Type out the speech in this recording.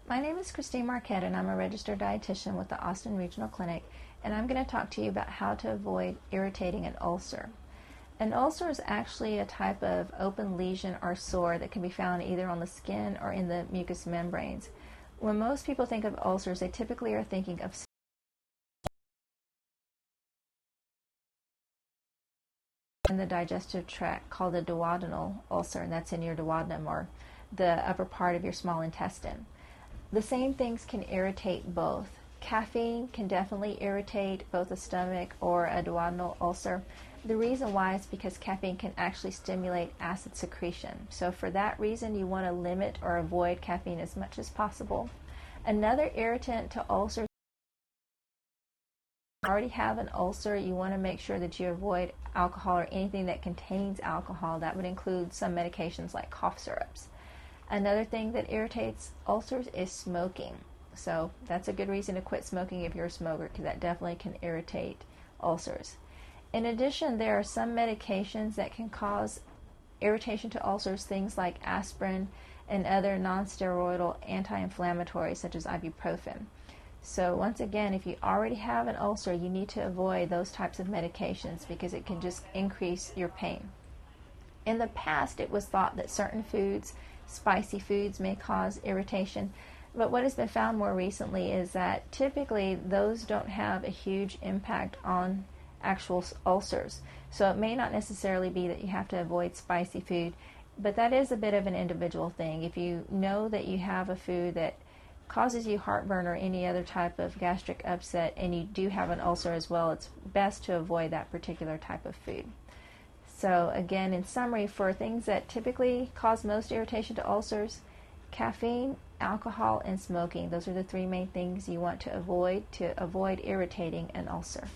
My name is Christine Marquette, and I'm a registered dietitian with the Austin Regional Clinic, and I'm going to talk to you about how to avoid irritating an ulcer. An ulcer is actually a type of open lesion or sore that can be found either on the skin or in the mucous membranes. When most people think of ulcers, they typically are thinking of in the digestive tract called a duodenal ulcer, and that's in your duodenum or the upper part of your small intestine. The same things can irritate both. Caffeine can definitely irritate both a stomach or a duodenal ulcer. The reason why is because caffeine can actually stimulate acid secretion. So for that reason, you want to limit or avoid caffeine as much as possible. Another irritant to ulcers, if you already have an ulcer, you want to make sure that you avoid alcohol or anything that contains alcohol. That would include some medications like cough syrups. Another thing that irritates ulcers is smoking. So that's a good reason to quit smoking if you're a smoker, because that definitely can irritate ulcers. In addition, there are some medications that can cause irritation to ulcers, things like aspirin and other non-steroidal anti-inflammatories such as ibuprofen. So once again, if you already have an ulcer, you need to avoid those types of medications because it can just increase your pain. In the past, it was thought that certain foods, spicy foods, may cause irritation, but what has been found more recently is that typically those don't have a huge impact on actual ulcers. So it may not necessarily be that you have to avoid spicy food, but that is a bit of an individual thing. If you know that you have a food that causes you heartburn or any other type of gastric upset and you do have an ulcer as well, it's best to avoid that particular type of food. So again, in summary, for things that typically cause most irritation to ulcers, caffeine, alcohol, and smoking. Those are the three main things you want to avoid irritating an ulcer.